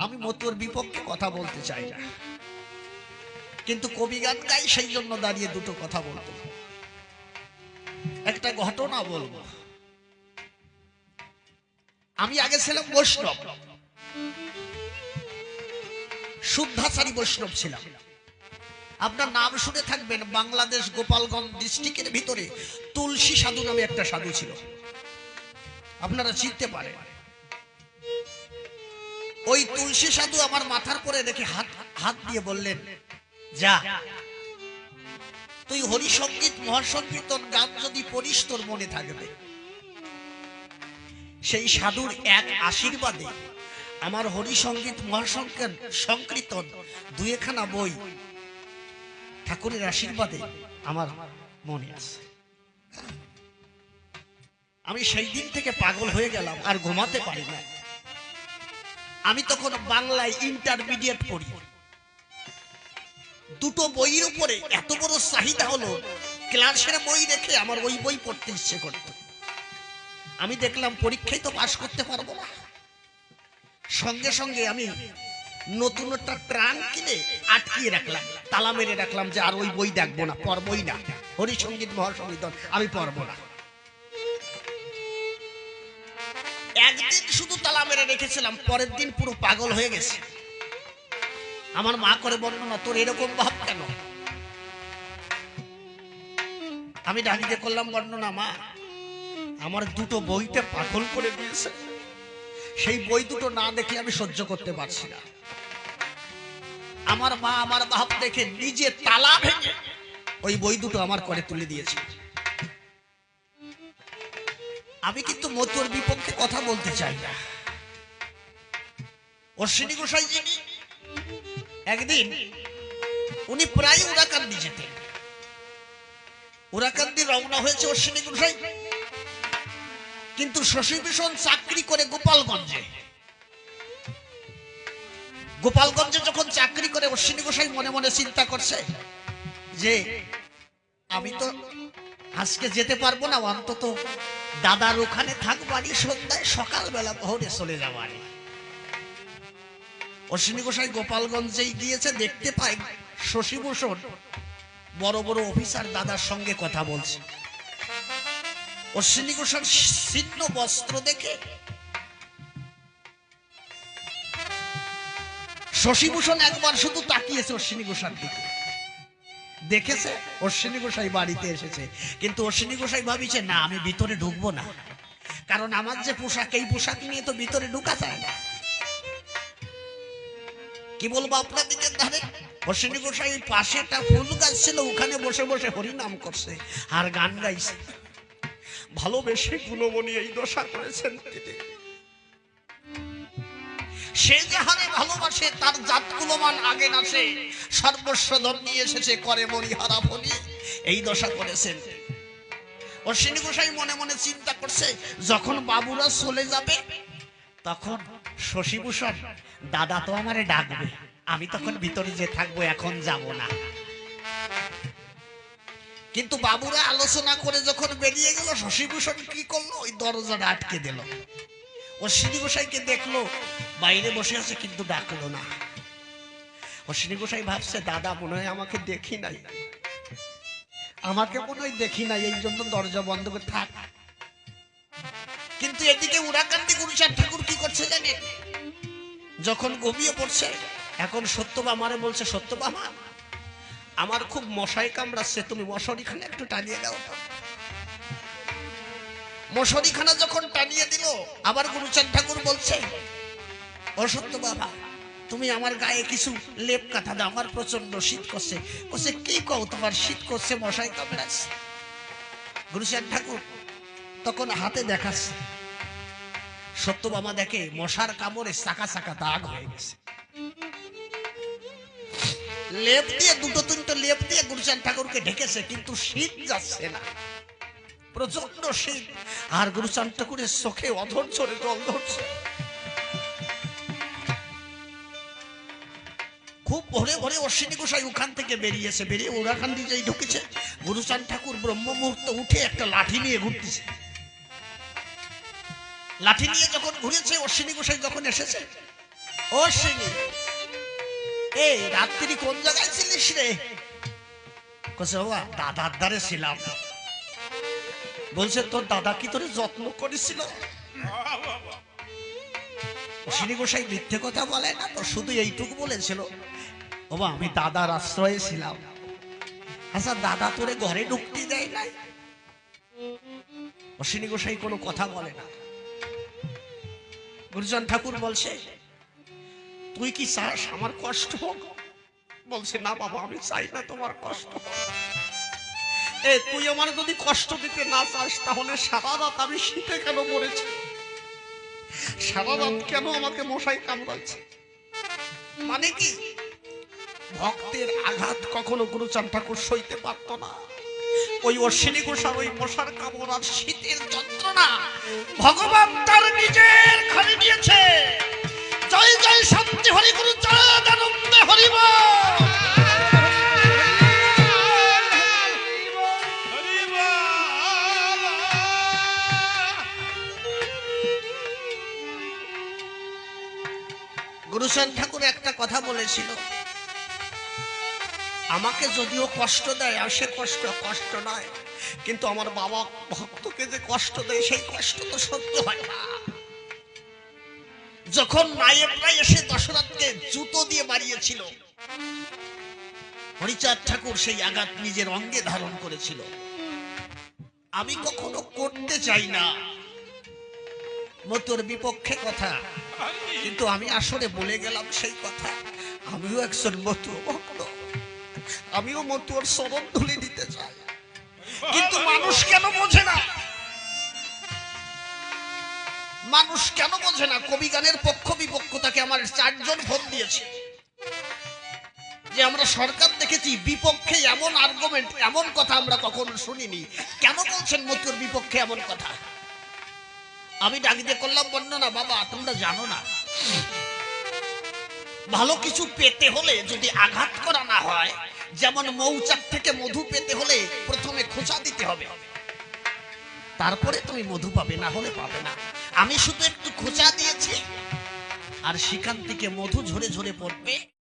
আমি মতুর বিপক্ষে কথা বলতে চাই না, কিন্তু কবি গান গাই সেই জন্য দাঁড়িয়ে দুটো কথা বলবো। একটা ঘটনা বলবো। আমি আগে ছিলাম বৈষ্ণব, শুদ্ধাচারী বৈষ্ণব ছিলাম। আপনার নাম শুনে থাকবেন, বাংলাদেশ গোপালগঞ্জ ডিস্ট্রিক্টের ভিতরে তুলসী সাধু নামে একটা সাধু ছিল, আপনারা চিনতে পারেন। ওই তুলসী সাধু আমার মাথার পরে রেখে হাত দিয়ে বললেন, যা তুই হরি সঙ্গীত মহাসংকীর্তন গান যদি পড়িস তোর মনে থাকবে। সেই সাধুর এক আশীর্বাদে আমার হরি সঙ্গীত মহাসংকীর্তন দুয়েখানা বই ঠাকুরের আশীর্বাদে আমার মনে আছে। আমি সেই দিন থেকে পাগল হয়ে গেলাম, আর ঘুমাতে পারি না। আমি তখন বাংলায় ইন্টারমিডিয়েট পড়ি। দুটো বইয়ের উপরে এত বড় চাহিদা হলো, ক্লাসের বই রেখে আমার ওই বই পড়তে ইচ্ছে করত। আমি দেখলাম পরীক্ষায় তো পাশ করতে পারবো না। সঙ্গে সঙ্গে আমি নতুন একটা ট্রান কিনে আটকিয়ে রাখলাম, তালা মেরে রাখলাম যে আর ওই বই দেখবো না, পড়বই না। হরিসঙ্গীত মহাসংকীর্তন আমি পড়বো না। একদিন শুধু তালা মেরে রেখেছিলাম, পরের দিন পুরো পাগল হয়ে গেছে। আমার মা করে বর্ণনা, তোর এরকম ভাব কেন? আমি ডাকিতে করলাম বর্ণনা, মা আমার দুটো বইতে পাগল করে দিয়েছে, সেই বই দুটো না দেখলে আমি সহ্য করতে পারছি না। আমার মা আমার ভাব দেখে নিজে তালা ভেঙে ওই বই দুটো আমার করে তুলে দিয়েছে। আমি কিন্তু মতুর বিপক্ষে কথা বলতে চাই না। অশ্বিনী গোসাই যিনি, একদিন উনি প্রায় উরাকান্দি যেতেন। উরাকান্দি রওনা হয়েছে অশ্বিনী গোসাই, কিন্তু শশীভূষণ চাকরি করে গোপালগঞ্জে। গোপালগঞ্জে যখন চাকরি করে অশ্বিনী গোসাই মনে মনে চিন্তা করছে যে আমি তো আজকে যেতে পারবো না, অন্তত দাদার ওখানে থাকবো, আর সন্ধ্যায় সকালবেলা ভোরে চলে যাবো। আর অশ্বিনী গোসাই গোপালগঞ্জেই গিয়েছে, দেখতে পাই শশীভূষণ বড় বড় অফিসার দাদার সঙ্গে কথা বলছে। অশ্বিনী গোসাই ছিন্ন বস্ত্র দেখে শশীভূষণ একবার শুধু তাকিয়েছে অশ্বিনী গোসাইর দিকে, দেখেছে অশ্বিনী গোসাই বাড়িতে এসেছে। কিন্তু অশ্বিনী গোসাই ভাবিছে, না আমি ভিতরে ঢুকবো না, কারণ আমার যে পোশাক, এই পোশাক নিয়ে তো ভিতরে ঢুকা যায় না। কি বলবো আপনাদেরকে, ধারে অশ্বিনী গোসাই পাশে একটা ফুল গাছ ছিল, ওখানে বসে বসে হরিনাম করছে আর গান গাইছে। ভালোবেসে গুণমণি এই দশা করেছেন তিনি। সে যাহারে ভালোবাসে তার জাত কুলমান আগে নাচে, সর্বস্ব ধন নিয়ে এসেছে করে মরিহারা ফলি, এই দশা করেছেন। অশ্বিনী গোসাই মনে মনে চিন্তা করছে, যখন বাবুরা চলে যাবে তখন শশীভূষণ দাদা তো আমারে ডাকবে, আমি তখন ভিতরে যে থাকবো, এখন যাব না। কিন্তু বাবুরা আলোচনা করে যখন বেরিয়ে গেল, শশীভূষণ কি করলো, ওই দরজাটা আটকে দিল। অশ্বিনী গোসাইকে দেখলো বাইরে বসে আছে, কিন্তু ডাকলো না। অশ্বিনী গোসাই ভাবছে, দাদা মনে হয় আমাকে দেখি নাই, আমাকে মনে হয় দেখি নাই, এই জন্য দরজা বন্ধ করে থাক। কিন্তু এদিকে উরাকান্দি গুরুচাঁদ ঠাকুর কি করছে জানেন? যখন ঘুমিয়ে পড়ছে, এখন সত্যবামারে বলছে, সত্যবামা আমার খুব মশাই কামড়াচ্ছে, তুমি মশারিখানা একটু টানিয়ে দাও। মশারিখানা যখন টানিয়ে দিল, আবার গুরুচাঁদ ঠাকুর বলছে, ও সত্যবামা তুমি আমার গায়ে কিছু লেপ কাঁথা দাও, আমার প্রচন্ড শীত করছে। বলছে, কি কও, তোমার শীত করছে, মশাই কামড়াচ্ছে? গুরুচাঁদ ঠাকুর তখন হাতে দেখাচ্ছে। সত্যবামা দেখে মশার কামড়ে চাকা চাকা দাগ হয়ে গেছে। লেপ দিয়ে, দুটো তিনটে লেপ দিয়ে গুরুচাঁদ ঠাকুরকে ঢেকেছে, কিন্তু শীত যাচ্ছে না, প্রচন্ড শীত। আর গুরুচাঁদ ঠাকুরের চোখে অধৈর্যের জল ধরছে। খুব ভোরে ভোরে অশ্বিনী গোসাই ওখান থেকে বেরিয়েছে, বেরিয়ে উরাকান্দি যেই ঢুকেছে, গুরুচাঁদ ঠাকুর ব্রহ্ম মুহূর্ত উঠে একটা লাঠি নিয়ে ঘুরতেছে। লাঠি নিয়ে যখন ঘুরেছে, অশ্বিনী গোসাই যখন এসেছে, ও সিংহি, এই রাত্রি কোন জায়গায় ছিলিস রে? কসে বাবা দাদার দ্বারে ছিলাম। বলছে তোর দাদা কি তোরে যত্ন করেছিল? অশ্বিনী গোসাই মিথ্যে কথা বলে না তো, শুধু এইটুকু বলেছিল বাবা আমি দাদার আশ্রয়ে ছিলাম। আচ্ছা দাদা তোরে ঘরে ঢুকতে দেয় নাই? অশ্বিনী গোসাই কোনো কথা বলে না। গুরুজন ঠাকুর বলছে তুই কি চাস আমার কষ্ট হোক? বলছে না বাবা আমি চাই না তোমার কষ্ট হোক। এ তুই আমার যদি কষ্ট দিতে না চাস তাহলে সারা রাত আমি শীতে কেন মরেছি? সারা রাত কেন আমাকে মশাই কামড়াচ্ছে? মানে কি ভক্তের আঘাত কখনো গুরুচাঁদ ঠাকুর সইতে পারত না। ওই অশ্বিনী ঘোষার ওই মশার কামড় আর শীতের যন্ত্রণা ভগবান তার নিজের ঘরে নিয়েছে। জয় জয় শান্তি হরি গুরু চাঁদ আনন্দে হরিব। গুরুচাঁদ ঠাকুর একটা কথা বলেছিল, আমাকে যদিও কষ্ট দেয় আর সে কষ্ট কষ্ট নয়, কিন্তু আমার বাবা ভক্তকে যে কষ্ট দেয় সেই কষ্ট তো সহ্য হয় না। যখন নায়েবরা এসে দশরথকে জুতো দিয়ে মারিয়েছিল, হরিচাঁদ ঠাকুর সেই আঘাত নিজের অঙ্গে ধারণ করেছিল। আমি কখনো করতে চাই না মতুর বিপক্ষে কথা, কিন্তু আমি আসলে বলে গেলাম সেই কথা। আমিও একজন মতু ভক্ত, আমিও মতুর চরণ ধুলি দিতে চাই, কিন্তু মানুষ কেন বোঝে না? মানুষ কেন বোঝে না? কবি গানের পক্ষ বিপক্ষতাকে আমার 4 জন ফোন দিয়েছে যে আমরা সরকার দেখেছি বিপক্ষে এমন আর্গুমেন্ট, এমন কথা আমরা কখনো শুনিনি। কেন বলছেন মতুর বিপক্ষে এমন কথা? আমি ডাক দিয়ে করলাম বর্ণনা, বাবা তোমরা জানো না ভালো কিছু পেতে হলে যদি আঘাত করা না হয়, যেমন মৌচাক থেকে মধু পেতে হলে প্রথমে খোঁচা দিতে হবে, তারপরে তুমি মধু পাবে, না হলে পাবে না। আমি শুধু একটু খোঁচা দিয়েছি আর সেখান থেকে মধু ঝরে ঝরে পড়বে।